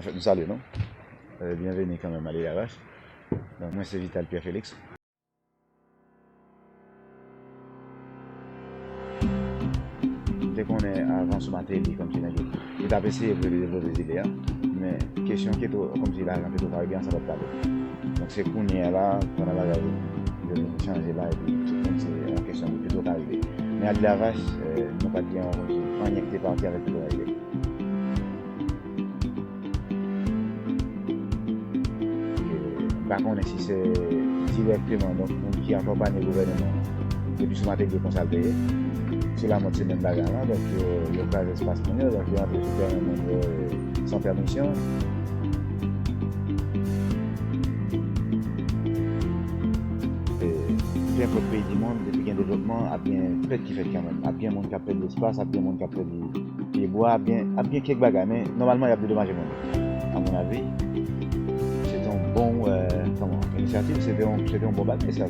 En fait, nous saluons, non? Bienvenue quand même à l'élevage. Donc, moi, c'est Vital Pierre-Félix. Dès qu'on est avant ce matin, comme tu l'as dit, il a essayé de développer des idées, mais question qui est comme si la rampe de bien, ça va pas aller. Donc, c'est qu'on est là, qu'on a la de changer là, et puis c'est une question de plutôt arriver. Mais à l'élevage, nous pas bien, on est parti avec plutôt arriver. Par contre, si c'est directement donc qui accompagne le gouvernement depuis ce matin de consulter, sur la moitié même bagarre là, donc il y a pas d'espace pour nous, donc il y a un peu sans permission. Bien que le pays du monde, depuis qu'il y a un développement, a bien fait qui fait quand même, a bien monde qui a fait de l'espace, a bien monde qui a fait des bois, a bien quelques bagarres, mais normalement il y a plus de dommages à mon avis. Bon initiative, c'était un bon bac, ça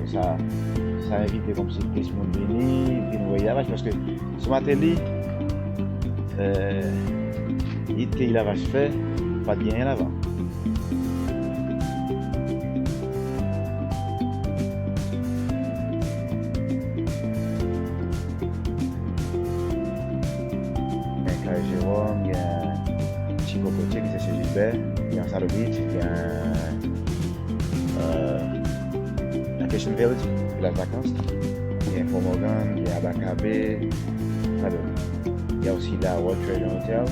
invite comme si plus de monde venir, puis nous voyons la vache, parce que ce matin, il dit que la vache fait, pas de rien là-bas. Il y a Jérôme, il y a Chico Cotier qui c'est chez Gilbert, il y a Salovitch, il y a Vacation Village, village vacances. Il y a Fort Morgan, il y a Bacabé, il y a aussi la World Trade Hotel.